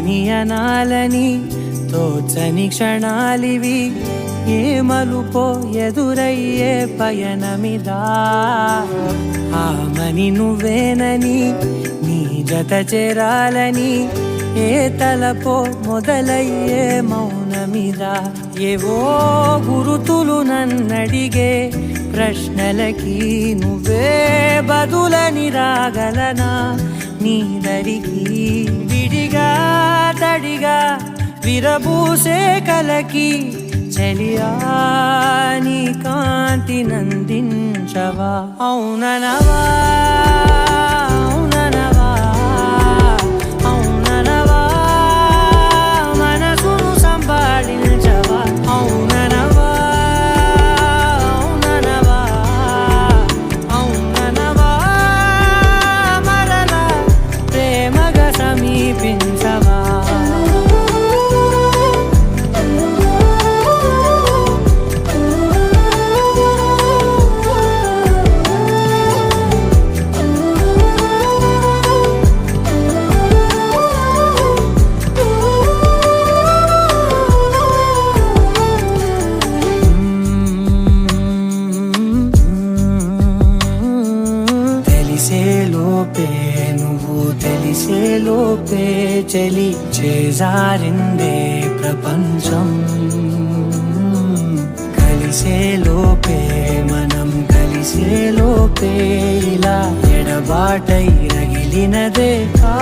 ఏమని అనాలని తోచని క్షణాలివి, ఏ మలుపో ఎదురయ్యే పయనమిదా. ఆమని నువ్వేనని నీ జత చేరాలని, ఏ తలపో మొదలయ్యే మౌనమిదా. ఏవో గురుతులు నన్నడిగే ప్రశ్నలకి నువ్వే బదులని రాగలనా నీ దరికి. విడిగా తడిగా విరబూసే కలకి చెలియా నీ కాంతి నందించవా. అవుననవా అవుననవా అవుననవా మనసును సంపాదించవా. అవుననవా అవుననవా అవుననవా మరలా ప్రేమగా సమీపించవా. నువ్వు తెలిసే లోపే చెలి చేజారిందే ప్రపంచం. కలిసే లోపే మనం కలిసే లోపే ఇలా ఎడబాటై రగిలినదే కా